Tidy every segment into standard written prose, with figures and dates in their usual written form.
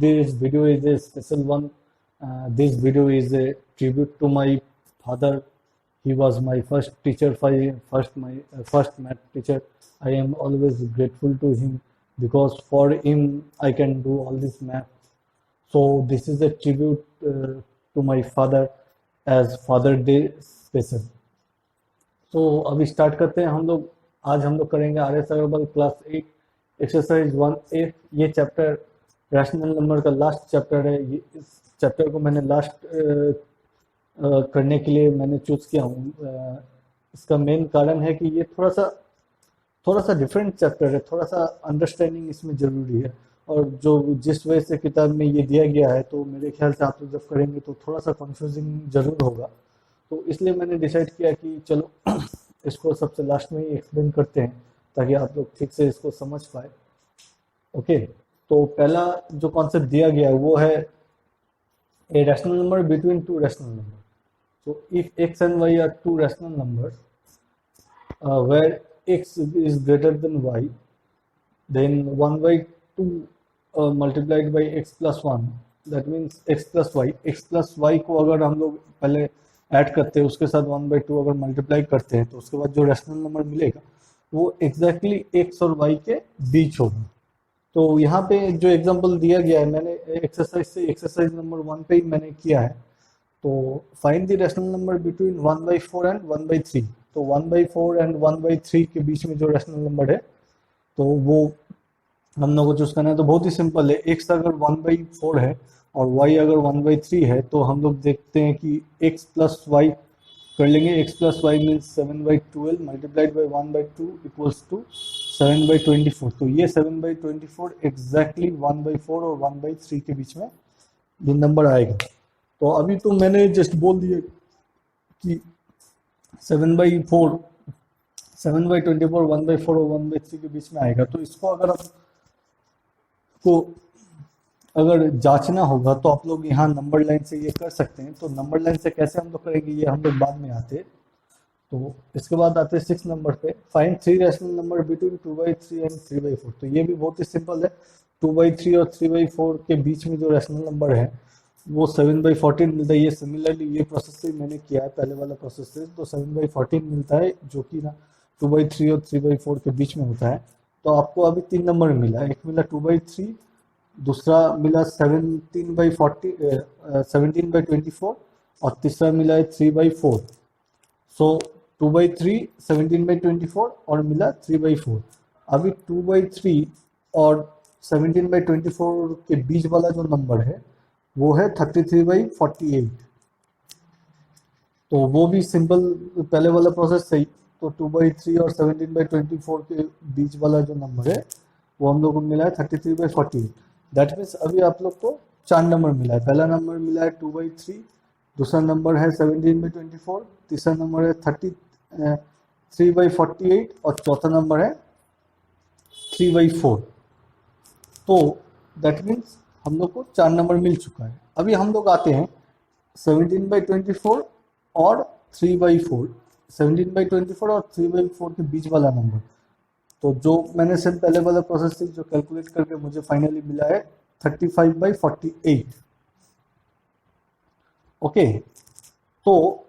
this video is a special one. This video is a tribute to my father. He was my first teacher, first math teacher. I am always grateful to him because for him I can do all this math. So this is a tribute to my father as Father Day special. तो अभी start करते हैं हम लोग. आज हम लोग करेंगे R S Agarwal class 8 exercise 1A. ये चैप्टर रैशनल नंबर का लास्ट चैप्टर है. इस चैप्टर को मैंने लास्ट करने के लिए मैंने चूज़ किया हूँ. इसका मेन कारण है कि ये थोड़ा सा डिफरेंट चैप्टर है. थोड़ा सा अंडरस्टैंडिंग इसमें ज़रूरी है. और जो जिस वजह से किताब में ये दिया गया है तो मेरे ख्याल से आप लोग जब करेंगे तो थोड़ा सा कंफ्यूजिंग ज़रूर होगा. तो इसलिए मैंने डिसाइड किया कि चलो इसको सबसे लास्ट में ही एक्सप्लेन करते हैं ताकि आप लोग ठीक से इसको समझ पाए. ओके, तो पहला जो कॉन्सेप्ट दिया गया है वो है a rational number between two rational numbers. So if x and y are two rational numbers where x is greater than y, then 1 by 2 multiplied by x plus 1, that means x plus y को अगर हम लोग पहले add करते हैं उसके साथ 1 by 2 अगर मल्टीप्लाई करते हैं तो उसके बाद जो रैशनल नंबर मिलेगा वो एग्जैक्टली x और y के बीच होगा. तो यहाँ पे जो एग्जांपल दिया गया है मैंने एक्सरसाइज नंबर 1 पे ही मैंने किया है. तो find the rational number between 1 by 4 and 1 by 3. तो 1 by 4 एंड 1 by 3 के बीच में जो रैशनल नंबर है तो वो हम लोग को चूज करना है. तो बहुत ही सिंपल है. x अगर 1 by 4 है और y अगर 1 by 3 है तो हम लोग देखते हैं कि x plus y कर लेंगे. x plus y means 7 by 12 multiplied by 1 by 2 equals to 7 by 24. तो ये 7 by 24 एग्जैक्टली 1 by 4 और 1 by 3 के बीच में ये नंबर आएगा. तो अभी तो मैंने जस्ट बोल दिया कि 7 by 4 7 by 24 1 by 4 और 1 by 3 के बीच में आएगा. तो इसको अगर आपको अगर जांचना होगा तो आप लोग यहाँ नंबर लाइन से ये कर सकते हैं. तो नंबर लाइन से कैसे हम लोग करेंगे ये हम लोग बाद में आते हैं. तो इसके बाद आते हैं 6 नंबर पे. Find 3 rational number between 2 by 3 and 3 by 4. तो ये भी बहुत ही सिंपल है. 2 by 3 और 3 by 4 के बीच में जो रैशनल नंबर है वो 7 by 14 मिलता है. ये सिमिलरली ये प्रोसेस से मैंने किया है पहले वाला प्रोसेस से. तो 7 by 14 मिलता है जो कि ना 2 by 3 और 3 by 4 के बीच में होता है. तो आपको अभी 3 नंबर मिला है. एक मिला 2 by 3, दूसरा मिला 17 by 24 और तीसरा मिला है 3 by 4. सो 2 by 3 17 by 24 और मिला 3 by 4. अभी 2 by 3 और 17 by 24 के बीच वाला जो नंबर है वो है 33 by 48. तो वो भी सिंपल पहले वाला प्रोसेस सही. तो 2 by 3 और 17 by 24 के बीच वाला जो नंबर है वो हम लोग को मिला है 33 by 48. दैट मीन्स अभी आप लोग को 4 नंबर मिला है. पहला नंबर मिला है 2 by 3, दूसरा नंबर है 17 by 24, तीसरा नंबर है 33 by 48 और चौथा नंबर है 3 by 4. तो दैट मीन्स हम लोग को 4 नंबर मिल चुका है. अभी हम लोग आते हैं 17 by 24 और 3 by 4. 17 by 24 और 3 by 4 के बीच वाला नंबर. तो जो मैंने सिर्फ पहले वाला प्रोसेस से जो कैलकुलेट करके मुझे फाइनली मिला है 35 by 48. ओके, तो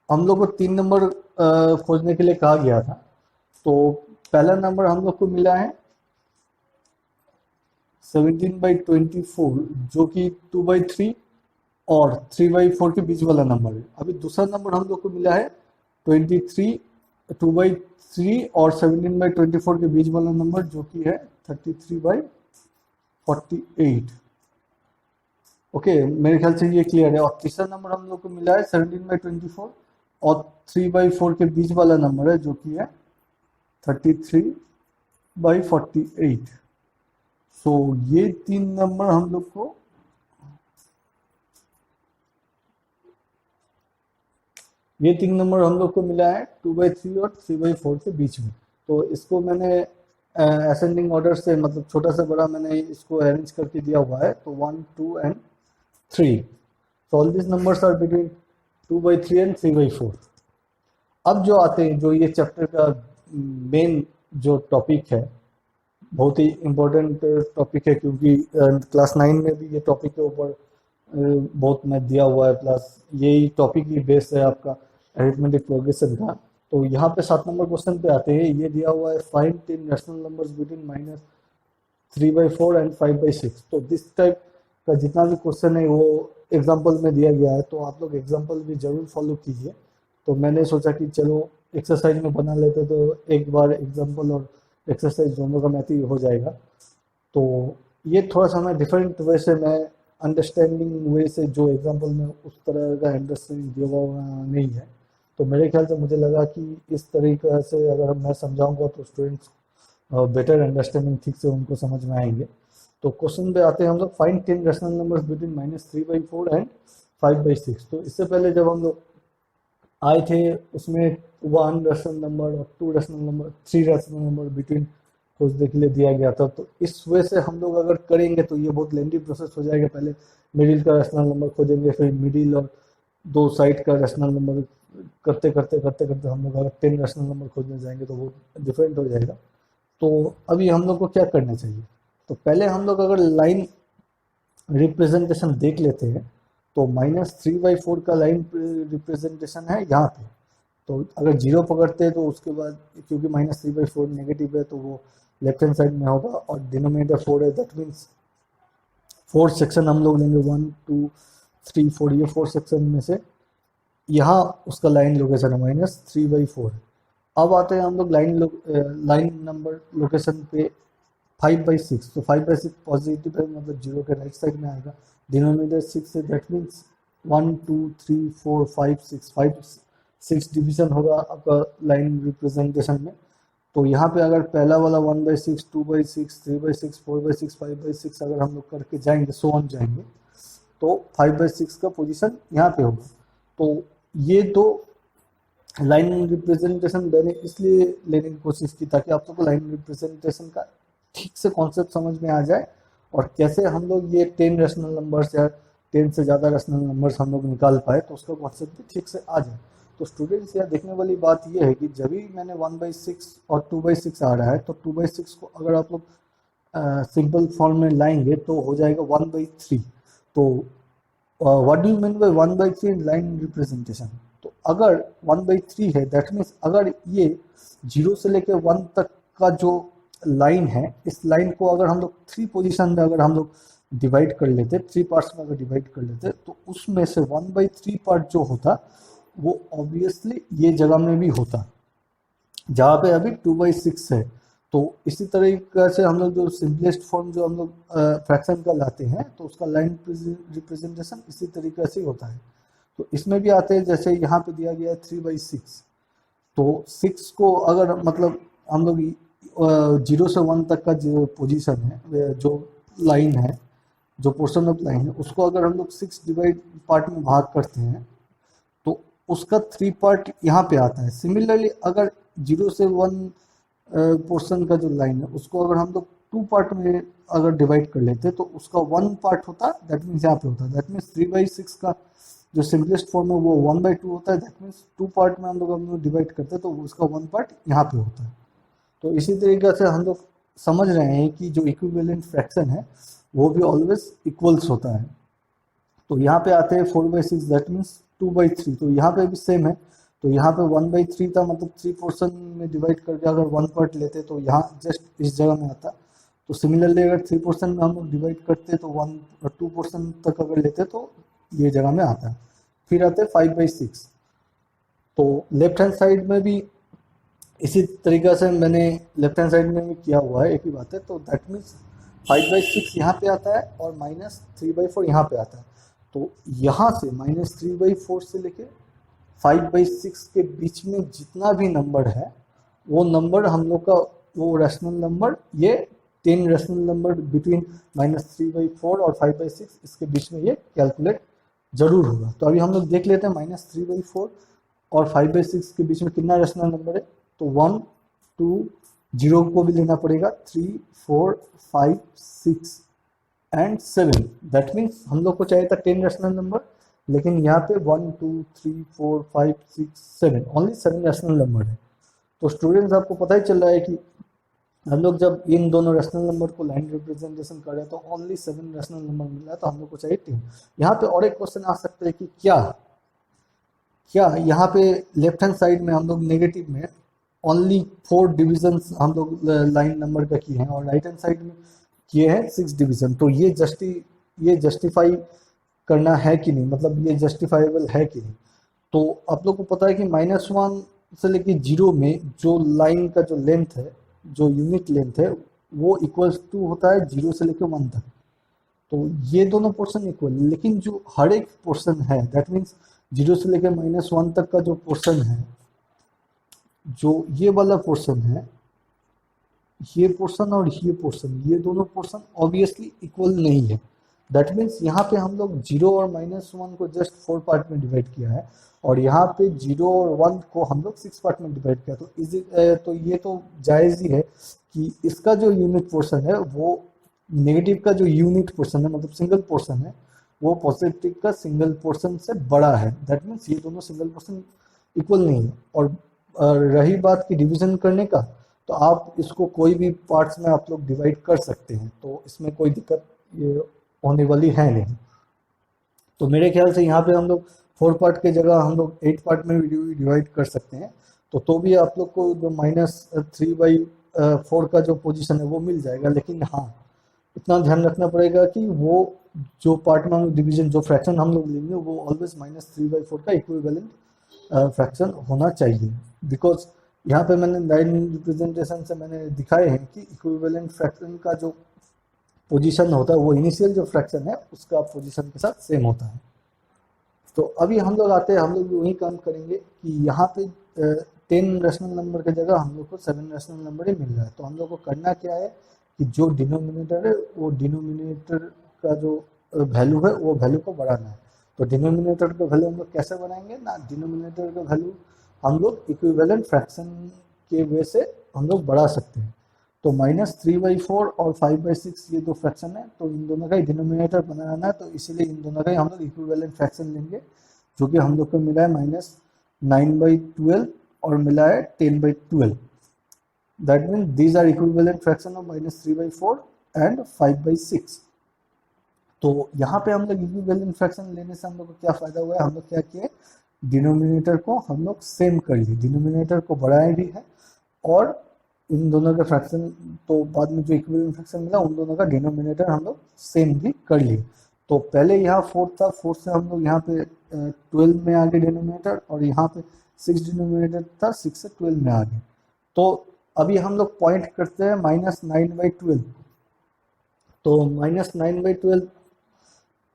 हम लोग को 3 नंबर खोजने के लिए कहा गया था. तो पहला नंबर हम लोग को मिला है 17 by 24 जो कि 2 by 3 और 3 by 4 के बीच वाला नंबर है. अभी दूसरा नंबर हम लोग को मिला है 23 2 by 3 और 17 by 24 के बीच वाला नंबर जो कि है 33 by 48. ओके, मेरे ख्याल से ये क्लियर है. और तीसरा नंबर हम लोग को मिला है 17 by 24 और 3 by 4 के बीच वाला नंबर है जो कि है 33 by 48. सो ये 3 नंबर हम लोग को मिला है 2 by 3 और 3 by 4 के बीच में. तो इसको मैंने असेंडिंग ऑर्डर से मतलब छोटा से बड़ा मैंने इसको अरेंज करके दिया हुआ है. तो 1 2 and 3. So all these numbers are between 2 by 3 and 3 by 4. अब जो आते हैं जो ये चैप्टर का मेन जो टॉपिक है बहुत ही इम्पोर्टेंट टॉपिक है, क्योंकि क्लास 9 में भी ये टॉपिक के ऊपर बहुत मैथ दिया हुआ है, प्लस यही टॉपिक ही बेस है आपका अरिथमेटिक प्रोग्रेशन का। तो यहाँ पे 7 नंबर क्वेश्चन पे आते हैं, ये दिया हुआ है find 10 rational numbers between -3/4 and 5/6। तो दिस टाइप का जितना भी क्वेश्चन है वो एग्जाम्पल में दिया गया है, तो आप लोग एग्जाम्पल भी जरूर फॉलो कीजिए। तो मैंने सोचा कि चलो एक्सरसाइज में बना लेते, तो एक बार एग्जाम्पल और एक्सरसाइज दोनों का मैथ ही हो जाएगा। तो ये थोड़ा सा मैं डिफरेंट वे से, मैं अंडरस्टैंडिंग वे से, जो एग्जाम्पल में उस तरह का अंडरस्टैंडिंग दिया हुआ नहीं है, तो मेरे ख्याल से मुझे लगा कि इस तरीके से अगर मैं समझाऊंगा तो स्टूडेंट्स बेटर अंडरस्टैंडिंग ठीक से उनको समझ में आएंगे। तो क्वेश्चन पे आते हैं हम लोग, find 10 rational numbers between -3/4 and 5/6। तो इससे पहले जब हम लोग आए थे उसमें 1 रैशनल नंबर और 2 rational number, 3 rational number between खोजने के लिए दिया गया था। तो इस वे से हम लोग अगर करेंगे तो ये बहुत लेंदी प्रोसेस हो जाएगा। पहले मिडिल का रैशनल नंबर खोजेंगे, फिर मिडिल और दो साइड का रैशनल नंबर करते करते करते करते हम लोग अगर 10 रैशनल नंबर खोजने जाएंगे तो वो डिफरेंट हो जाएगा। तो अभी हम लोग को क्या करना चाहिए, तो पहले हम लोग अगर लाइन रिप्रेजेंटेशन देख लेते हैं, तो -3/4 का लाइन रिप्रेजेंटेशन है यहाँ पे। तो अगर जीरो पकड़ते हैं तो उसके बाद, क्योंकि -3/4 नेगेटिव है, तो वो लेफ्ट हैंड साइड में होगा और डिनोमिनेटर 4 है, दैट मीन्स 4 सेक्शन हम लोग लेंगे, 1 2 3 4, ये 4 सेक्शन में से यहाँ उसका लाइन लोकेशन है -3/4। अब आते हैं हम लोग लाइन नंबर लोकेशन पे 5/6। तो 5/6 पॉजिटिव है, मतलब जीरो के राइट साइड में आएगा। डिनोमिनेटर 6 है, दैट मीन्स 1 2 3 4 5 6, 5 6 डिवीजन होगा आपका लाइन रिप्रेजेंटेशन में। तो यहाँ पे अगर पहला वाला 1/6, 2/6, 3/6, 4/6, 5/6 अगर हम लोग करके जाएंगे, सो ऑन जाएंगे, तो 5/6 का पोजीशन यहाँ पे होगा। तो ये तो लाइन रिप्रेजेंटेशन मैंने इसलिए लेने की कोशिश की ताकि आप सबको लाइन रिप्रेजेंटेशन का ठीक से कॉन्सेप्ट समझ में आ जाए, और कैसे हम लोग ये 10 रैशनल नंबर्स या 10 से ज़्यादा रैशनल नंबर्स हम लोग निकाल पाए, तो उसका कॉन्सेप्ट भी ठीक से आ जाए। तो स्टूडेंट्स यहाँ देखने वाली बात ये है कि जब भी मैंने 1/6 और 2/6 आ रहा है, तो 2/6 को अगर आप लोग सिंपल फॉर्म में लाएंगे तो हो जाएगा 1/3। तो what do you mean by 1/3 in line representation? तो अगर 1/3 है, दैट मीन्स अगर ये 0 से लेकर 1 तक का जो लाइन है, इस लाइन को अगर हम लोग 3 पोजीशन में अगर हम लोग डिवाइड कर लेते, 3 पार्ट्स में अगर डिवाइड कर लेते, तो उसमें से 1/3 पार्ट जो होता वो ऑब्वियसली ये जगह में भी होता, जहाँ पे अभी 2/6 है। तो इसी तरीके से हम लोग जो सिंपलेस्ट फॉर्म जो हम लोग फ्रैक्शन का लाते हैं, तो उसका लाइन रिप्रेजेंटेशन इसी तरीके से होता है। तो इसमें भी आते हैं, जैसे यहाँ पे दिया गया है 3/6। तो 6 को अगर मतलब हम लोग 0 से 1 तक का जो पोजीशन है, जो लाइन है, जो पोर्शन ऑफ लाइन है, उसको अगर हम लोग 6 डिवाइड पार्ट में भाग करते हैं, तो उसका 3 पार्ट यहाँ पे आता है। सिमिलरली अगर 0 से 1 पोर्शन का जो लाइन है, उसको अगर हम लोग 2 पार्ट में अगर डिवाइड कर लेते, तो उसका 1 पार्ट होता, दैट मीन्स यहाँ पे होता। दैट मीन्स 3/6 का जो सिंपलेस्ट फॉर्म है वो 1/2 होता है, दैट मीन्स 2 पार्ट में हम लोग डिवाइड करते हैं, तो उसका 1 पार्ट यहाँ पे होता है। तो इसी तरीके से हम लोग समझ रहे हैं कि जो इक्विवेलेंट फ्रैक्शन है वो भी ऑलवेज इक्वल्स होता है। तो यहाँ पे आते हैं 4/6, दैट मीन्स 2/3। तो यहाँ पे भी सेम है। तो यहाँ पे 1/3 था, मतलब 3 पोर्शन में डिवाइड करके अगर 1 पार्ट लेते तो यहाँ जस्ट इस जगह में आता। तो सिमिलरली अगर 3 पोर्शन में हम लोग डिवाइड करते तो 1 और 2 पोर्शन तक अगर लेते तो ये जगह में आता है। फिर आते हैं 5/6। तो लेफ्ट हैंड साइड में भी इसी तरीके से मैंने लेफ्ट हैंड साइड में भी किया हुआ है, एक ही बात है। तो दैट मीन्स 5/6 यहाँ पे आता है और -3/4 यहाँ पे आता है। तो यहाँ से -3/4 से लेके 5/6 के बीच में जितना भी नंबर है, वो नंबर हम लोग का, वो रैशनल नंबर, ये 10 रैशनल नंबर बिटवीन -3/4 और 5/6, इसके बीच में ये कैलकुलेट जरूर होगा। तो अभी हम लोग देख लेते हैं -3/4 और 5/6 के बीच में कितना रैशनल नंबर है। तो 1 2 0 को भी लेना पड़ेगा, 3 4 5 6 एंड 7। दैट मीन्स हम लोग को चाहिए था 10 रैशनल नंबर, लेकिन यहाँ पे 1 2 3 4 5 6 7, ओनली 7 रैशनल नंबर है। तो स्टूडेंट्स आपको पता ही चल रहा है कि हम लोग जब इन दोनों रैशनल नंबर को लाइन रिप्रेजेंटेशन कर रहे हैं तो ओनली 7 रैशनल नंबर मिल रहा है, तो हम लोग को चाहिए 10। यहाँ पे और एक क्वेश्चन आ सकता है कि क्या क्या यहाँ पे लेफ्ट हैंड साइड में हम लोग नेगेटिव में ओनली 4 डिविजन्स हम लोग लाइन नंबर का किए हैं और राइट हैंड साइड में किए हैं 6 डिवीजन, तो ये जस्टिफाई करना है कि नहीं, मतलब ये जस्टिफाइबल है कि नहीं। तो आप लोग को पता है कि -1 से लेके 0 में जो लाइन का जो लेंथ है, जो यूनिट लेंथ है, वो इक्वल्स टू होता है 0 से लेके 1 तक। तो ये दोनों पोर्शन इक्वल, लेकिन जो हर एक पोर्शन है दैट मीन्स 0 से लेके -1 तक का जो पोर्शन है, जो ये वाला पोर्शन है, ये पोर्शन और ये पोर्शन, ये दोनों पोर्शन ऑब्वियसली इक्वल नहीं है। दैट मीन्स यहाँ पे हम लोग 0 और -1 को जस्ट 4 पार्ट में डिवाइड किया है और यहाँ पे 0 और 1 को हम लोग 6 पार्ट में डिवाइड किया। तो तो ये तो जायज़ ही है कि इसका जो यूनिट पोर्शन है वो नेगेटिव का जो यूनिट पोर्शन है, मतलब सिंगल पोर्शन है, वो पॉजिटिव का सिंगल पोर्शन से बड़ा है। दैट मीन्स ये दोनों सिंगल पोर्शन इक्वल नहीं है। और रही बात की डिवीजन करने का, तो आप इसको कोई भी पार्ट्स में आप लोग डिवाइड कर सकते हैं, तो इसमें कोई दिक्कत ये होने वाली है नहीं। तो मेरे ख्याल से यहाँ पे हम लोग 4 पार्ट के जगह हम लोग 8 पार्ट में भी डिवाइड कर सकते हैं, तो भी आप लोग को जो -3/4 का जो पोजीशन है वो मिल जाएगा। लेकिन हाँ, इतना ध्यान रखना पड़ेगा कि वो जो पार्ट में हम डिवीजन, जो फ्रैक्शन हम लोग लेंगे, वो ऑलवेज -3/4 का इक्विवेलेंट फ्रैक्शन होना चाहिए। बिकॉज यहाँ पे मैंने लाइन रिप्रेजेंटेशन से मैंने दिखाए हैं कि इक्विवेलेंट फ्रैक्शन का जो पोजीशन होता है वो इनिशियल जो फ्रैक्शन है उसका पोजीशन के साथ सेम होता है। तो अभी हम लोग आते हैं, हम लोग वही काम करेंगे कि यहाँ पे 10 रैशनल नंबर की जगह हम लोग को 7 रैशनल नंबर ही मिल रहा है। तो हम लोग को करना क्या है कि जो डिनोमिनेटर है वो डिनोमिनेटर का जो वैल्यू है वो वैल्यू को बढ़ाना है। तो डिनोमिनेटर का वैल्यू हम लोग कैसे बनाएंगे ना, डिनोमिनेटर का वैल्यू हम लोग इक्विवेलेंट फ्रैक्शन के वे से हम लोग बढ़ा सकते हैं। तो -3/4 और 5/6 ये दो फ्रैक्शन है, तो इन दोनों का ही डिनोमिनेटर बनाना है, तो इसीलिए इन दोनों का ही हम लोग इक्विवेलेंट फ्रैक्शन लेंगे, जो कि हम लोग को मिला है -9/12 और मिला है 10/12। That mean these are equivalent fraction of -3/4 and 5/6। तो यहाँ पे हम लोग इक्विवेलेंट फ्रैक्शन लेने से हम लोग को क्या फ़ायदा हुआ है, हम लोग क्या किए, डिनोमिनेटर को हम लोग सेम कर लिए, डिनोमिनेटर को बढ़ाए भी है और इन दोनों का फ्रैक्शन, तो बाद में जो इक्विवेलेंट फ्रैक्शन मिला उन दोनों का डिनोमिनेटर हम लोग सेम भी कर लिए। तो पहले यहाँ 4 था, 4 से हम लोग यहाँ पे 12 में आ गए डिनोमिनेटर, और यहाँ पे 6 डिनोमिनेटर था, 6 से 12 में आ गए। तो अभी हम लोग पॉइंट करते हैं -9/12। तो -9/12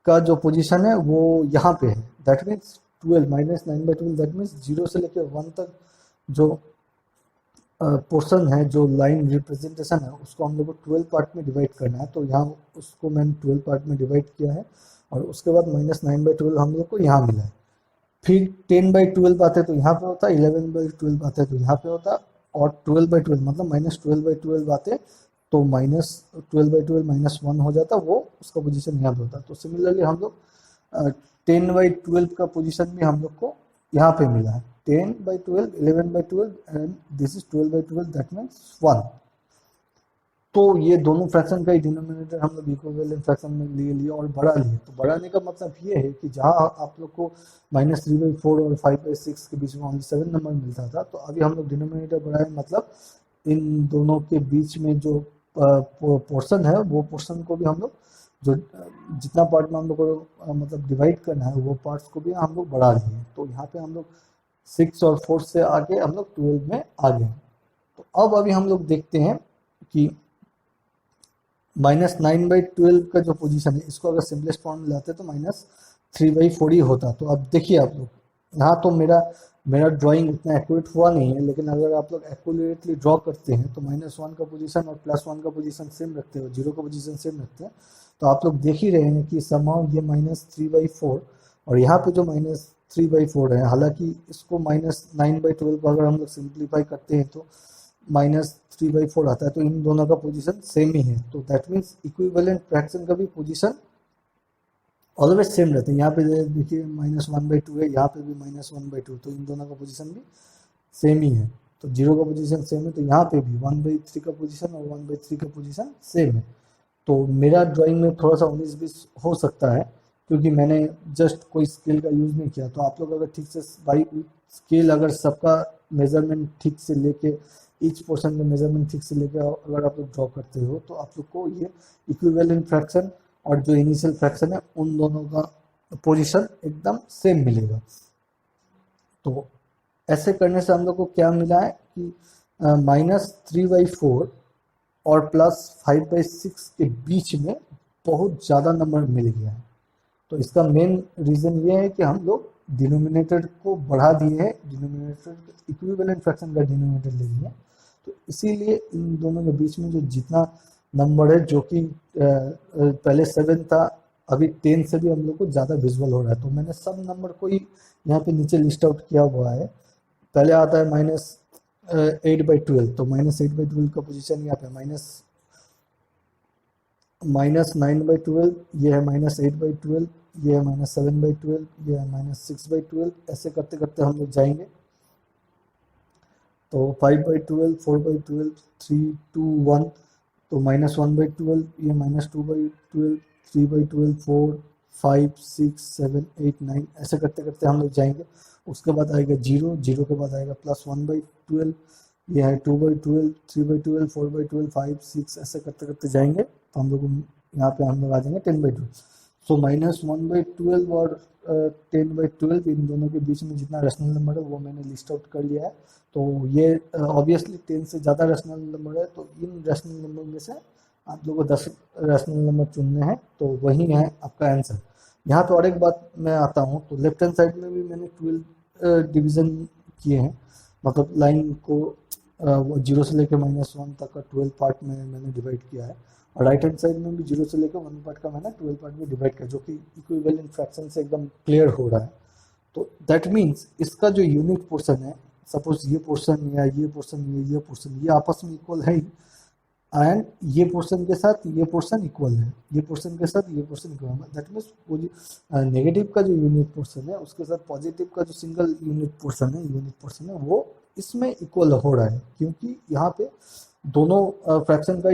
का जो पोजीशन है वो यहाँ पे है। दैट मीन्स 12 -9/12, दैट मीन्स 0 से लेकर 1 तक जो पोर्शन है, जो लाइन रिप्रेजेंटेशन है, उसको हम लोग को 12 पार्ट में डिवाइड करना है। तो यहाँ उसको मैंने 12 पार्ट में डिवाइड किया है और उसके बाद -9/12 हम लोग को यहाँ मिला है। फिर 10/12 आते तो यहाँ पे होता, 11/12 आते तो यहाँ पे होता, और 12/12 मतलब -12/12 आते तो -12/12 -1 हो जाता, वो उसका पोजीशन यहाँ पे होता। तो सिमिलरली हम लोग 10/12 का पोजीशन भी हम लोग को यहाँ पे मिला है, 10/12, 11/12 and this is 12/12, that means 1। तो ये दोनों फ्रैक्शन का ही डिनोमिनेटर हम लोग इक्विवेलेंट फ्रैक्शन में ले लिए और बढ़ा लिए। तो बढ़ाने का मतलब ये है कि जहाँ आप लोग को -3/4 और 5/6 के बीच में ओनली 7 नंबर मिलता था, तो अभी हम लोग डिनोमिनेटर बढ़ाए, मतलब इन दोनों के बीच में जो पोर्शन है वो पोर्शन को भी हम लोग, जो जितना पार्ट में हम लोग को मतलब डिवाइड करना है वो पार्ट्स को भी हम लोग बढ़ा दिए। तो यहाँ पे हम लोग 6 और 4 से आगे हम लोग 12 में आ गए। तो अब अभी हम लोग देखते हैं कि -9/12 का जो पोजीशन है, इसको अगर सिंपलेस्ट फॉर्म में लाते तो -3/4 ही होता। तो अब देखिए आप लोग, यहाँ तो मेरा ड्राइंग उतना एक्यूरेट हुआ नहीं है, लेकिन अगर आप लोग एक्यूरेटली ड्रॉ करते हैं तो -1 का पोजीशन और +1 का पोजीशन सेम रखते हो, 0 का पोजीशन सेम रखते हैं, तो आप लोग देख ही रहे हैं कि समहाउ ये -3/4 और यहाँ पे जो -3/4 है, हालांकि इसको -9/12 को अगर हम लोग सिंप्लीफाई करते हैं तो -3/4 आता है, तो इन दोनों का पोजीशन सेम ही है। तो दैट मीन्स इक्विवेलेंट फ्रैक्शन का भी पोजीशन ऑलवेज सेम रहते हैं। यहाँ पे देखिए -1/2 है, यहाँ पे भी -1/2, तो इन दोनों का पोजीशन भी सेम ही है। तो 0 का पोजीशन सेम है, तो यहाँ पे भी 1/3 का पोजीशन और 1/3 का पोजीशन सेम है। तो मेरा ड्राइंग में थोड़ा सा 19-20 हो सकता है, क्योंकि मैंने जस्ट कोई स्केल का यूज़ नहीं किया। तो आप लोग अगर ठीक से बाई स्केल अगर सबका मेजरमेंट ठीक से लेके, ईच पोर्शन में मेजरमेंट ठीक से लेके अगर आप लोग ड्रॉ करते हो, तो आप लोग को ये इक्विवेलेंट फ्रैक्शन और जो इनिशियल फ्रैक्शन है उन दोनों का पोजीशन एकदम सेम मिलेगा। तो ऐसे करने से हम लोग को क्या मिला है कि -3/4 और +5/6 के बीच में बहुत ज़्यादा नंबर मिल गया है। तो इसका मेन रीज़न ये है कि हम लोग डिनोमिनेटर को बढ़ा दिए हैं, डिनोमिनेटर इक्विवेलेंट फ्रैक्शन का डिनोमिनेटर ले लिया। तो इसीलिए इन दोनों के बीच में जो जितना नंबर है, जो कि पहले 7 था, अभी 10 से भी हम लोग को ज़्यादा विजुअल हो रहा है। तो मैंने सब नंबर को ही यहाँ पे नीचे लिस्ट आउट किया हुआ है। पहले आता है -8/12, तो -8/12 का पोजीशन यहाँ पे -9/12, ये है -8/12, ये है -7/12, ये है -6/12। ऐसे करते करते हम लोग जाएंगे। तो 5/12, 4/12, 3, 2, 1, तो -1/12, ये -2/12, 3/12, 4, 5, 6, 7, 8, 9, ऐसे करते करते हम लोग जाएंगे। उसके बाद आएगा 0, 0 के बाद आएगा +1/12, ये है 2/12, 3/12, 4/12, 5, 6, ऐसे करते करते जाएंगे। तो हम लोग यहाँ पे हम लोग आ जाएंगे 10/12। सो -1/12 और 10/12, इन दोनों के बीच में जितना रेशनल नंबर है वो मैंने लिस्ट आउट कर लिया है। तो ये ऑब्वियसली 10 से ज़्यादा रेशनल नंबर है, तो इन रेशनल नंबर में से आप लोगों को 10 रेशनल नंबर चुनने हैं, तो वही है आपका आंसर। यहाँ पे और एक बात मैं आता हूँ, तो लेफ्ट हैंड साइड में भी मैंने 12 डिवीज़न किए हैं, मतलब लाइन को 0 से लेकर -1 तक का 12 पार्ट में मैंने डिवाइड किया है। और राइट हैंड साइड में भी 0 से लेकर 1 पार्ट का मैंने 12 पार्ट में डिवाइड किया, जो कि इक्विवेलेंट फ्रैक्शन से एकदम क्लियर हो रहा है। तो दैट मीन्स इसका जो यूनिट पोर्शन है, सपोज ये पोर्शन या ये पोर्शन, ये पोर्शन, ये आपस में इक्वल है ही, एंड ये पोर्शन के साथ ये पोर्शन इक्वल है, ये पोर्शन के साथ ये पोर्शन इक्वल है। दैट मीन्स वो जो नेगेटिव का जो यूनिट पोर्शन है उसके साथ पॉजिटिव का जो सिंगल यूनिट पोर्शन है वो इसमें इक्वल हो रहा है, क्योंकि यहाँ पे दोनों फ्रैक्शन का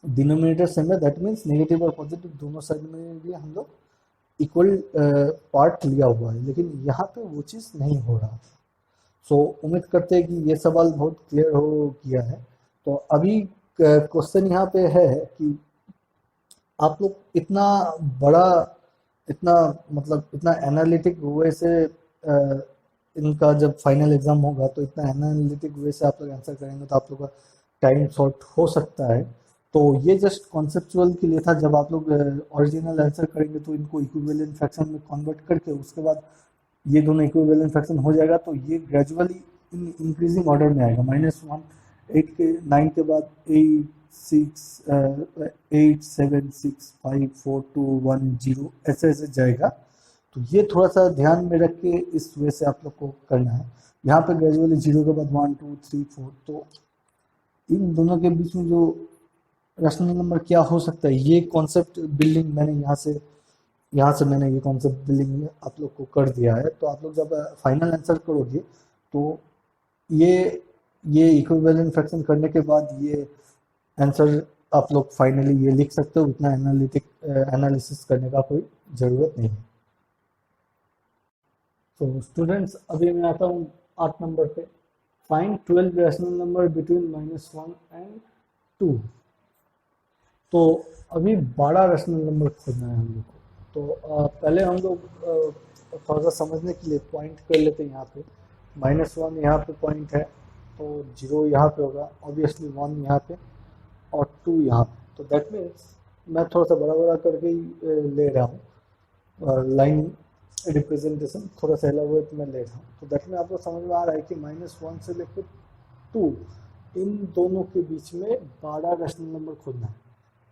डिनोमिनेटर सेम है। दैट मीन्स नेगेटिव और पॉजिटिव दोनों साइड में भी हम लोग इक्वल पार्ट लिया हुआ है, लेकिन यहाँ पे वो चीज़ नहीं हो रहा। सो उम्मीद करते हैं कि ये सवाल बहुत क्लियर हो गया है। तो अभी क्वेश्चन यहाँ पे है कि आप लोग इतना बड़ा, इतना मतलब इतना एनालिटिक वे से इनका जब फाइनल एग्जाम होगा, तो इतना एनालिटिक वे से आप लोग आंसर करेंगे तो आप लोग का टाइम शॉर्ट हो सकता है। तो ये जस्ट कॉन्सेप्चुअल के लिए था। जब आप लोग ओरिजिनल आंसर करेंगे तो इनको इक्विवेलेंट फ्रैक्शन में कन्वर्ट करके उसके बाद ये दोनों इक्विवेलेंट फ्रैक्शन हो जाएगा, तो ये ग्रेजुअली इंक्रीजिंग ऑर्डर में आएगा। -1, 8 के 9 के बाद 8, 6, 8, 7, 6, 5, 4, 2, 1, 0, ऐसे ऐसे जाएगा। तो ये थोड़ा सा ध्यान में रख के इस वे से आप लोग को करना है। यहाँ पे ग्रेजुअली 0 के बाद 1, 2, 3, 4, तो इन दोनों के बीच में जो रैशनल नंबर क्या हो सकता है, ये कॉन्सेप्ट बिल्डिंग मैंने यहाँ से मैंने ये कॉन्सेप्ट बिल्डिंग आप लोग को कर दिया है। तो आप लोग जब फाइनल आंसर करोगे तो ये इक्विवेलेंट फ्रैक्शन करने के बाद ये आंसर आप लोग फाइनली ये लिख सकते हो। इतना एनालिसिस करने का कोई ज़रूरत नहीं है। तो स्टूडेंट्स, अभी मैं आता हूँ 8 नंबर पे। Find 12 rational number between -1 and 2। तो अभी 12 रैशनल नंबर खोजना है हम लोग को। तो पहले हम लोग थोड़ा सा समझने के लिए पॉइंट कर लेते हैं। यहाँ पे -1 यहाँ पे पॉइंट है, तो 0 यहाँ पे होगा, ऑब्वियसली 1 यहाँ पे और 2 यहाँ पे। तो दैट मीन्स मैं थोड़ा सा बड़ा बड़ा करके ही ले रहा हूँ, लाइन रिप्रेजेंटेशन थोड़ा सा एलाबोरेट में ले रहा हूँ। तो दैट में आपको समझ में आ रहा है कि -1 से लेकर 2 इन दोनों के बीच में 12 रैशनल नंबर खोजना है।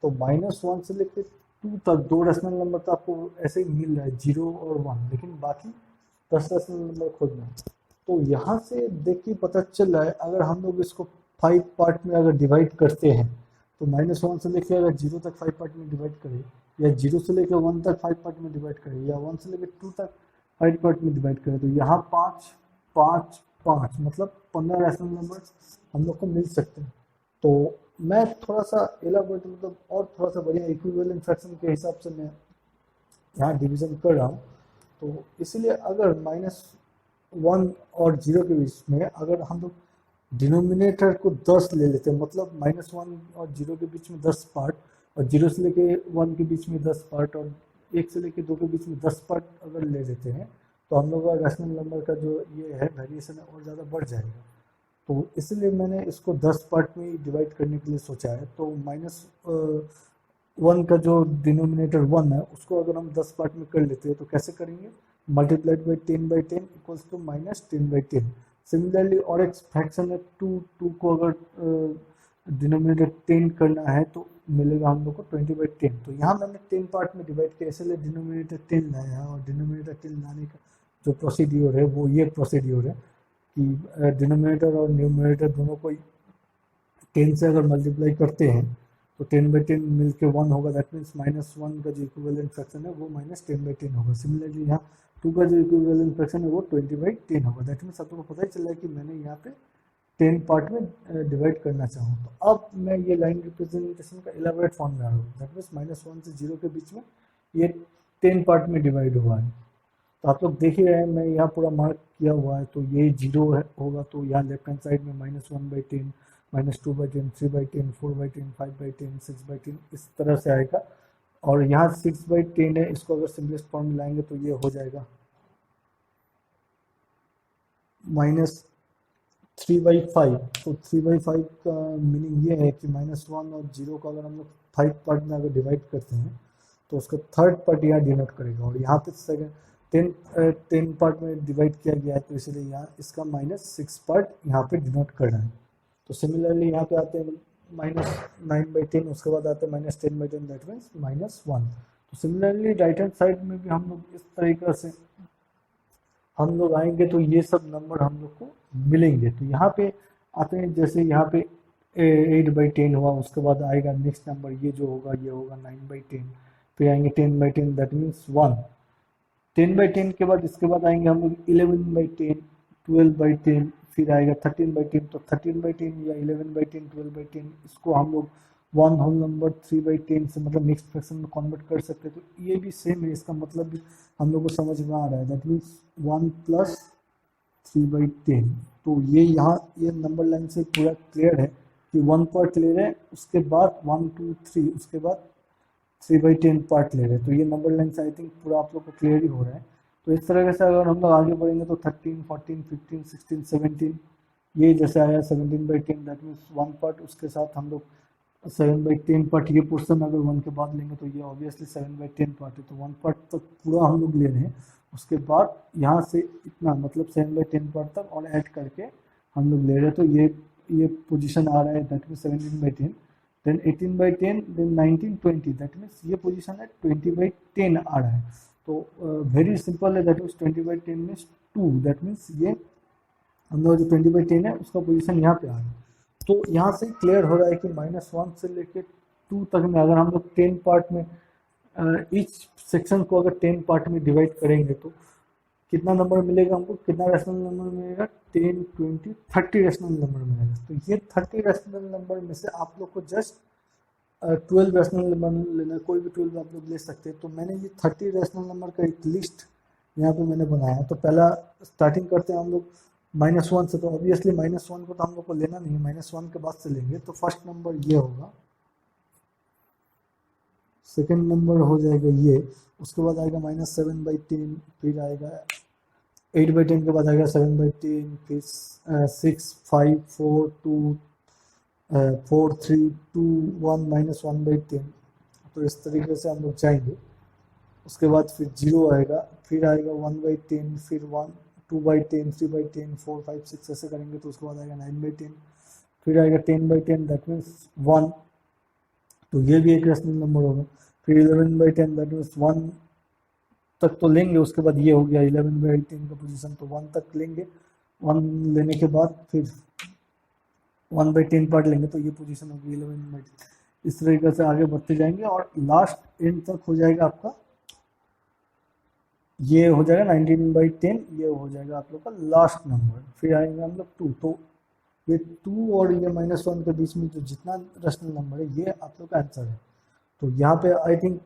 तो -1 से लेकर 2 तक 2 रैशनल नंबर तो आपको ऐसे ही मिल रहा है, 0 और 1, लेकिन बाकी 10 रैशनल नंबर खोजना है। तो यहाँ से देख के पता चल रहा है, अगर हम लोग इसको 5 पार्ट में अगर डिवाइड करते हैं, तो -1 से लेकर अगर 0 तक 5 पार्ट में डिवाइड करें, या 0 से लेकर 1 तक 5 पार्ट में डिवाइड करें, या 1 से लेकर 2 तक 5 पार्ट में डिवाइड करें, तो यहाँ 5, 5, 5, मतलब 15 रैशनल नंबर हम लोग को मिल सकते हैं। तो मैं थोड़ा सा एलाबोरेट मतलब और थोड़ा सा बढ़िया इक्विवेलेंट फ्रैक्शन के हिसाब से मैं यहाँ डिवीजन कर रहा हूँ। तो इसलिए अगर -1 और 0 के बीच में अगर हम लोग डिनोमिनेटर को 10 ले लेते हैं, मतलब -1 और 0 के बीच में 10 पार्ट, और 0 से लेके 1 के बीच में 10 पार्ट, और 1 से लेके 2 के बीच में 10 पार्ट अगर ले लेते हैं, तो हम लोग का रैशनल नंबर का जो ये है वेरिएशन है और ज़्यादा बढ़ जाएगा। तो इसलिए मैंने इसको 10 पार्ट में डिवाइड करने के लिए सोचा है। तो -1 का जो डिनोमिनेटर 1 है उसको अगर हम 10 पार्ट में कर लेते हैं तो कैसे करेंगे, multiplied by 10/10 equals to -10/10। Similarly और एक फ्रैक्शन है 2 को अगर डिनोमिनेटर 10 करना है तो मिलेगा हम लोग को 20/10। तो यहाँ मैंने 10 पार्ट में डिवाइड किया, इसलिए डिनोमिनेटर 10 लाया है। और डिनोमिनेटर 10 लाने का जो प्रोसीड्योर है वो ये प्रोसीड्योर है कि डिनोमिनेटर और न्यूमरेटर दोनों को 10 से अगर मल्टीप्लाई करते हैं तो 10/10 मिलके 1 होगा, दैट मीन्स -1 का जो इक्विवेलेंट फ्रैक्शन है वो -10/10 होगा। सिमिलरली यहाँ 2 का जो इक्विवेलेंट फ्रैक्शन है वो 20/10 होगा। दैट मीन्स आप लोगों को पता ही चला है कि मैंने यहाँ पे 10 पार्ट में डिवाइड करना चाहूँ। तो अब मैं ये लाइन रिप्रेजेंटेशन का इलाबोरेट फॉर्म में आ रहा हूँ। दैट मीन्स -1 से 0 के बीच में ये 10 पार्ट में डिवाइड हुआ है। तो आप लोग देख ही रहे हैं, मैं यहाँ पूरा मार्क किया हुआ है। तो ये 0 है होगा, तो यहाँ लेफ्ट हैंड साइड में -1/10, -2/10, 3/10, 4/10, 5/10, 6/10 इस तरह से आएगा। और यहाँ 6/10 है, इसको अगर सिंपलेस्ट फॉर्म में लाएंगे तो ये हो जाएगा -3/5। तो 3/5 का मीनिंग ये है कि -1 और 0 को अगर हम लोग 5 पार्ट में अगर डिवाइड करते हैं तो उसका थर्ड पार्ट यहाँ डिनोट करेगा। और यहाँ पे सेकंड 10 पार्ट में डिवाइड किया गया है, तो इसलिए यहाँ इसका -6 पार्ट यहाँ पे डिनोट कर रहा है। तो सिमिलरली यहाँ पे आते हैं -9/10, उसके बाद आते हैं -10/10, दैट मीन्स -1। तो सिमिलरली राइट हैंड साइड में भी हम लोग इस तरीके से हम लोग आएंगे तो ये सब नंबर हम लोग को मिलेंगे। तो यहाँ पे आते हैं, जैसे यहाँ पे 8/10 हुआ, उसके बाद आएगा नेक्स्ट नंबर ये जो होगा ये होगा 9/10, फिर आएंगे 10/10, दैट मीन्स 1। 10/10 के बाद इसके बाद आएंगे हम लोग 11/10, 12/10, फिर आएगा 13/10। तो 13/10 या 11/10, 12/10 इसको हम लोग 1 होल नंबर 3/10 से मतलब मिक्स फ्रैक्शन में कन्वर्ट कर सकते हैं। तो ये भी सेम है, इसका मतलब भी हम लोग को समझ में आ रहा है। That means 1 + 3/10। तो ये यहाँ ये नंबर लाइन से पूरा क्लियर है कि 1 पार्ट ले रहे हैं, उसके बाद 1 2 3, उसके बाद 3/10 पार्ट ले रहे हैं। तो ये नंबर लाइन से आई थिंक पूरा आप लोग को क्लियर ही हो रहा है। तो इस तरह से अगर हम लोग आगे बढ़ेंगे तो 13 14 15 16 17 ये जैसे आया 17/10, दैट मीन्स 1 पार्ट, उसके साथ हम लोग 7/10 पार्ट, ये पोर्सन अगर 1 के बाद लेंगे तो ये ऑब्वियसली 7/10 पार्ट है। तो 1 पार्ट तक पूरा हम लोग ले रहे हैं, उसके बाद यहाँ से इतना मतलब 7/10 पार्ट तक और ऐड करके हम लोग ले रहे हैं। तो ये पोजीशन आ रहा है, that means 17/10, then 18/10, then 19 20, that means ये पोजीशन है 20/10 आ रहा है। तो वेरी सिंपल है, that means 20/10 means 2, that means ये हम लोग जो 20/10 है उसका पोजीशन यहाँ पे आ रहा है। तो यहाँ से क्लियर हो रहा है कि -1 से लेके 2 तक में अगर हम लोग 10 पार्ट में ईच सेक्शन को अगर 10 पार्ट में डिवाइड करेंगे तो कितना नंबर मिलेगा हमको, कितना रैशनल नंबर मिलेगा, 10 20 30 रैशनल नंबर मिलेगा। तो ये 30 रैशनल नंबर में से आप लोग को जस्ट 12 रैशनल नंबर लेना, कोई भी 12 आप लोग ले सकते हैं। तो मैंने ये 30 रैशनल नंबर का एक लिस्ट यहाँ पे मैंने बनाया। तो पहला स्टार्टिंग करते हैं हम लोग -1 से। तो ऑब्वियसली -1 को तो हम लोग को लेना नहीं है, -1 के बाद से लेंगे। तो फर्स्ट नंबर ये होगा, सेकेंड नंबर हो जाएगा ये, उसके बाद आएगा -7/10, फिर आएगा 8/10 के बाद आएगा 7/10, फिर 6 5 4 2 4 3 2 1 -1/10। तो इस तरीके से हम लोग जाएंगे। उसके बाद फिर 0 आएगा, फिर आएगा 1/10, फिर 1 2/10, 3/10, 4 5 6 ऐसे करेंगे। तो उसके बाद आएगा 9/10, फिर आएगा 10/10, दैट मीन्स 1। तो ये भी एक रैशनल नंबर होगा। फिर 11/10, दैट मीन्स 1 तक तो लेंगे। उसके बाद ये हो गया 11/10 का पोजीशन, तो 1 तक लेंगे। 1 लेने के बाद फिर 1/10 पार्ट लेंगे, तो ये पोजीशन होगी 11/10। इस तरीके से आगे बढ़ते जाएंगे और लास्ट एंड तक हो जाएगा आपका ये हो जाएगा 19/10, ये हो जाएगा आप लोग का लास्ट नंबर। फिर आएंगे हम लोग 2, तो ये 2 और ये -1 के बीच में जो जितना रेशनल नंबर है ये आप लोग का आंसर है। तो यहाँ पे आई थिंक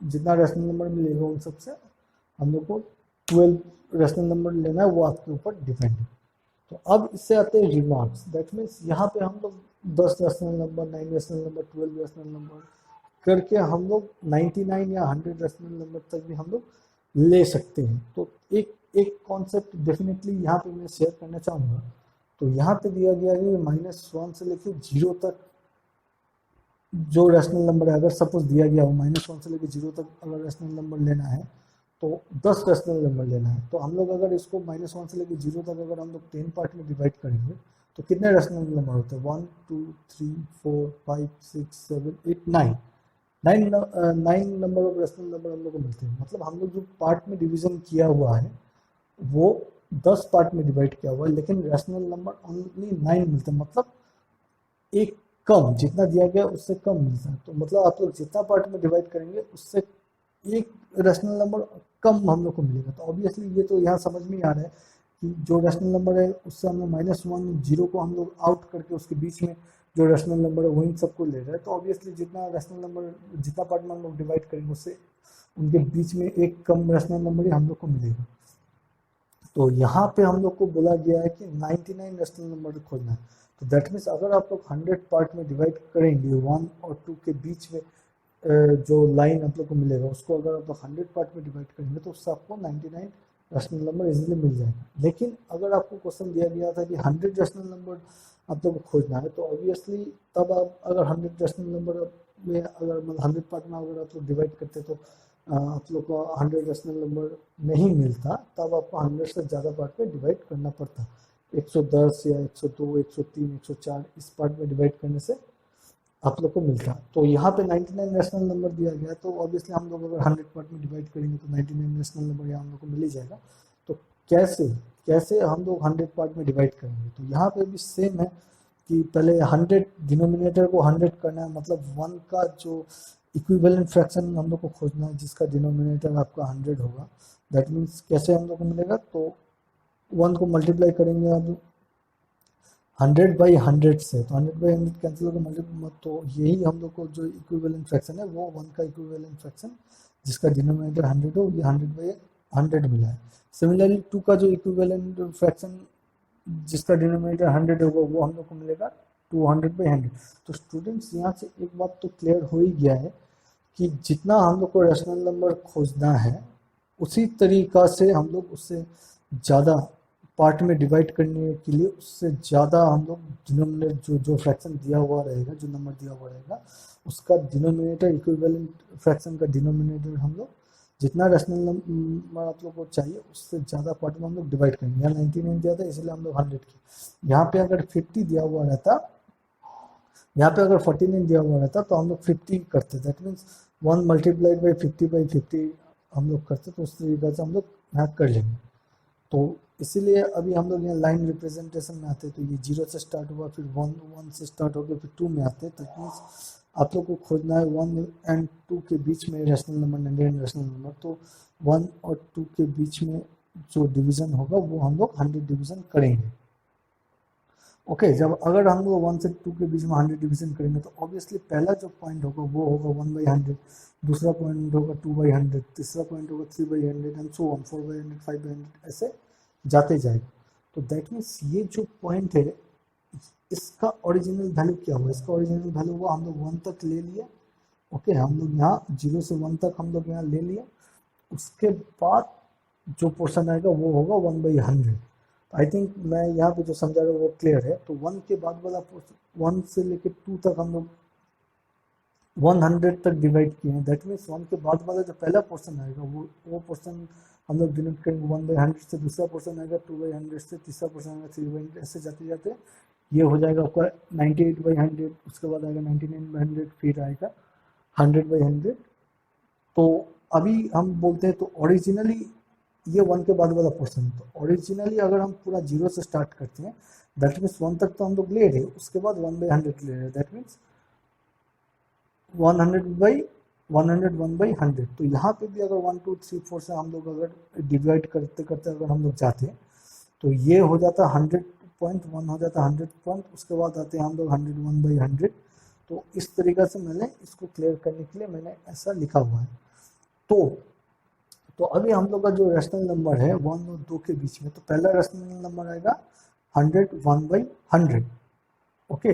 जितना रेशनल नंबर मिलेगा उन सबसे हम लोग को 12 रेशनल नंबर लेना है, वो आपके ऊपर डिपेंड है। तो अब इससे आते हैं रिमार्क्स। दैट मीन्स यहाँ पे हम लोग 10 rational number, 9 rational number, 12 rational number करके हम लोग 99 या 100 रेशनल नंबर तक भी हम लोग ले सकते हैं। तो एक एक कॉन्सेप्ट डेफिनेटली यहाँ पे मैं शेयर करना चाहूँगा। तो यहाँ पे दिया गया है -1 से लेके 0 तक जो रेशनल नंबर है, अगर सपोज दिया गया हो -1 से लेकर 0 तक अगर रेशनल नंबर लेना है तो 10 रेशनल नंबर लेना है। तो हम लोग अगर इसको -1 से लेकर 0 तक अगर हम लोग 10 पार्ट में डिवाइड करेंगे तो कितने रेशनल नंबर होते हैं? 1 2 3 4 5 6 7 8 9 9 नंबर ऑफ रेशनल नंबर हम लोग को मिलते हैं। मतलब हम लोग जो पार्ट में डिवीजन किया हुआ है वो 10 पार्ट में डिवाइड किया हुआ है, लेकिन रेशनल नंबर ओनली 9 मिलते हैं। मतलब एक कम, जितना दिया गया उससे कम मिलता है। तो मतलब आप लोग जितना पार्ट में डिवाइड करेंगे उससे एक रेशनल नंबर कम हम लोग को मिलेगा। तो ऑब्वियसली ये तो यहाँ समझ में आ रहा है कि जो रेशनल नंबर है उससे हम लोग -1 0 को हम लोग आउट करके उसके बीच में जो रेशनल नंबर है वही सबको ले रहे हैं। तो ऑब्वियसली जितना रेशनल नंबर, जितना पार्ट में हम लोग डिवाइड करेंगे उससे उनके बीच में एक कम रेशनल नंबर ही हम लोग को मिलेगा। तो यहाँ पे हम लोग को बोला गया है कि 99 रेशनल नंबर खोजना है। तो दैट मीन्स अगर आप लोग 100 पार्ट में डिवाइड करेंगे 1 और 2 के बीच में जो लाइन आप लोग को मिलेगा उसको अगर आप लोग 100 पार्ट में डिवाइड करेंगे तो उससे आपको 99 रेशनल नंबर इजीली मिल जाएगा। लेकिन अगर आपको क्वेश्चन दिया गया था कि 100 रेशनल नंबर आप लोग को खोजना है, तो ऑब्वियसली तब आप अगर 100 रेशनल नंबर में अगर मतलब 100 पार्ट में अगर आप लोग डिवाइड करते तो आप लोग को 100 रेशनल नंबर नहीं मिलता। तब आपको 100 से ज़्यादा पार्ट में डिवाइड करना पड़ता। 110 या 102 103 104 इस पार्ट में डिवाइड करने से आप लोग को मिलता। तो यहाँ पे 99 नेशनल नंबर दिया गया है, तो ऑब्वियसली हम लोग अगर 100 पार्ट में डिवाइड करेंगे तो 99 नेशनल नंबर यहाँ हम लोग को मिल ही जाएगा। तो कैसे कैसे हम लोग 100 पार्ट में डिवाइड करेंगे? तो यहाँ पे भी सेम है कि पहले 100 डिनोमिनेटर को 100 करना है, मतलब 1 का जो इक्विवेलेंट फ्रैक्शन हम लोग को खोजना है जिसका डिनोमिनेटर आपका 100 होगा। दैट मीन्स कैसे हम लोग को मिलेगा? तो 1 को मल्टीप्लाई करेंगे आप 100/100 से, तो 100/100 कैंसिल होकर मल्टीप्लाई, तो यही हम लोग को जो इक्विवेलेंट फ्रैक्शन है वो 1 का इक्विवेलेंट फ्रैक्शन जिसका डिनोमिनेटर 100 हो, ये 100/100 मिला है। सिमिलरली 2 का जो इक्विवेलेंट फ्रैक्शन जिसका डिनोमिनेटर 100 होगा वो हम लोग को मिलेगा 200/100। तो स्टूडेंट्स यहाँ से एक बात तो क्लियर हो ही गया है कि जितना हम लोग को रेशनल नंबर खोजना है उसी तरीका से हम लोग उससे ज़्यादा पार्ट में डिवाइड करने के लिए उससे ज़्यादा हम लोग डिनोमिनेटर जो जो फ्रैक्शन दिया हुआ रहेगा, जो नंबर दिया हुआ रहेगा उसका डिनोमिनेटर इक्विवेलेंट फ्रैक्शन का डिनोमिनेटर हम लोग जितना रेशनल नंबर आप लोग को चाहिए उससे ज़्यादा पार्ट में हम लोग डिवाइड करेंगे। यहाँ 99 दिया था इसलिए हम लोग 100 की, यहाँ पे अगर 50 दिया हुआ रहता, यहाँ पे अगर 49 दिया हुआ रहता तो हम लोग 50 करते। दैट मीन्स 1 मल्टीप्लाइड बाई 50/50 हम लोग करते, तो उस तरीके से हम लोग यहाँ कर लेंगे। तो इसीलिए अभी हम लोग यहाँ लाइन रिप्रेजेंटेशन में आते हैं। तो ये 0 से स्टार्ट हुआ, फिर 1 से स्टार्ट होकर फिर 2 में आते हैं। दैट मीन्स आप लोग को खोजना है 1 एंड 2 के बीच में रेशनल नंबर, 99 रेशनल नंबर। तो 1 और 2 के बीच में जो डिवीज़न होगा वो हम लोग 100 डिवीज़न करेंगे। ओके, जब अगर हम लोग 1 से 2 के बीच में 100 डिवीजन करेंगे तो ऑब्वियसली पहला जो पॉइंट होगा वो होगा 1/100, दूसरा पॉइंट होगा 2/100, तीसरा पॉइंट होगा 3/100 एंड सो ऑन 4/100 5/100 ऐसे जाते जाएगा। तो दैट मीन्स ये जो पॉइंट है इसका ओरिजिनल वैल्यू क्या हुआ? इसका ओरिजिनल वैल्यू हुआ हम लोग 1 तक ले लिए। ओके, हम लोग यहाँ 0 से 1 तक हम लोग यहाँ ले लिए। उसके बाद जो पोर्शन आएगा वो होगा 1/100। आई थिंक मैं यहाँ पे जो समझा रहा हूँ वो क्लियर है। तो 1 के बाद वाला पोर्शन 1 से लेके 2 तक हम लोग 100 तक डिवाइड किए हैं। दैट मीन्स 1 के बाद वाला जो पहला पोर्शन आएगा वो पोर्शन हम लोग डिनोट करेंगे 1/100 से, दूसरा पोर्शन आएगा 2/100 से, तीसरा पोर्शन आएगा 3/100, ऐसे जाते जाते ये हो जाएगा आपका 98/100, उसके बाद आएगा 99/100, फिर आएगा 100/100। तो अभी हम बोलते हैं तो ओरिजिनली ये 1 के बाद वाला पोर्शन, तो ओरिजिनली अगर हम पूरा 0 से स्टार्ट करते हैं दैट मीन्स 1 तक तो हम लोग ले रहे हैं, उसके बाद 1/100 ले रहे हैं। That means 100/100 101/100। तो यहाँ पे भी अगर 1 2 3 4 से हम लोग अगर डिवाइड करते करते अगर हम लोग जाते तो ये हो जाता 100.1 हो जाता 100 पॉइंट, उसके बाद आते हैं हम लोग 101/100। तो इस तरीक़ा से मैंने इसको क्लियर करने के लिए मैंने ऐसा लिखा हुआ है। तो अभी हम लोग का जो रेशनल नंबर है 1 और 2 के बीच में, तो पहला रेशनल नंबर आएगा 101/100। ओके,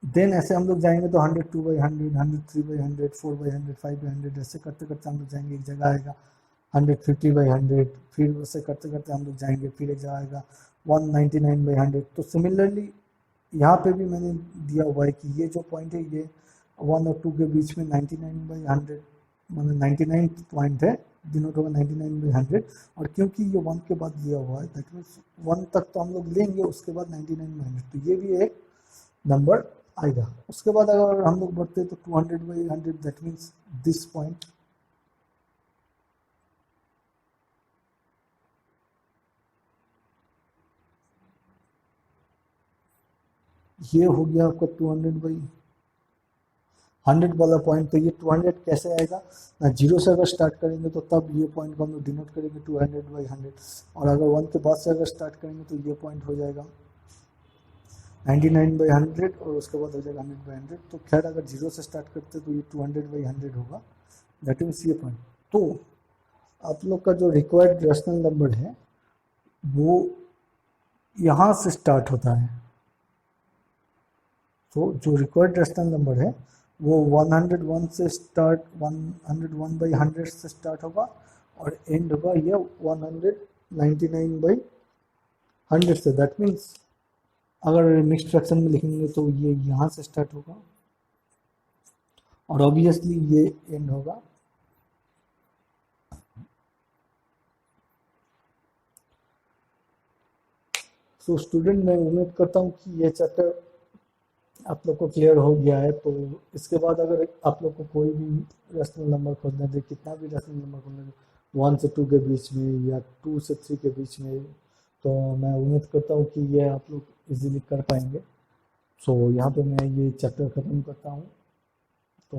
देन ऐसे हम लोग जाएंगे तो 102/100, 103/100, 4/100, 5/100, ऐसे करते करते हम लोग जाएंगे, एक जगह आएगा 150/100, फिर वैसे करते करते हम लोग जाएंगे, फिर एक जगह आएगा 199/100। तो सिमिलरली यहाँ पे भी मैंने दिया हुआ है कि ये जो पॉइंट है ये 1 और 2 के बीच में 99/100 मतलब 99 पॉइंट है, डिनोट होगा 99/100। और क्योंकि ये 1 के बाद दिया हुआ है दैट मीन्स 1 तक तो हम लोग लेंगे, उसके बाद 99/100, तो ये भी एक नंबर आएगा। उसके बाद अगर हम लोग बढ़ते तो 200/100, दैट मीन्स दिस पॉइंट। ये हो गया आपका 200/100 वाला पॉइंट। तो ये 200 कैसे आएगा ना, जीरो से अगर स्टार्ट करेंगे तो तब ये पॉइंट को हम लोग डिनोट करेंगे 200/100, और अगर 1 के बाद से अगर स्टार्ट करेंगे तो ये पॉइंट हो जाएगा 99/100, और उसके बाद हो जाएगा 100/100। तो खैर अगर जीरो से स्टार्ट करते तो ये 200/100 होगा, दैट मीन्स ये पॉइंट। तो आप लोग का जो रिक्वायर्ड रेशनल नंबर है वो यहाँ से स्टार्ट होता है। तो जो रिक्वायर्ड रेशनल नंबर है वो 101 से स्टार्ट 101/100 से स्टार्ट होगा और एंड होगा ये 199/100 से। दैट मीन्स अगर मिक्स्ड फ्रैक्शन में लिखेंगे तो ये यहाँ से स्टार्ट होगा और ऑब्वियसली ये एंड होगा। सो स्टूडेंट, मैं उम्मीद करता हूँ कि ये चैप्टर आप लोग को क्लियर हो गया है। तो इसके बाद अगर आप लोग को कोई भी रेशनल नंबर खोजना दे, कितना भी रेशनल नंबर खोजना दे 1 से 2 के बीच में या 2 से 3 के बीच में, तो मैं उम्मीद करता हूँ कि ये आप लोग इजीली कर पाएंगे। सो यहाँ पे मैं ये चैप्टर ख़त्म करता हूँ। तो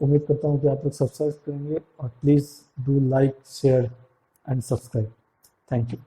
उम्मीद करता हूँ कि आप लोग सब्सक्राइब करेंगे और please do like share and subscribe. Thank you.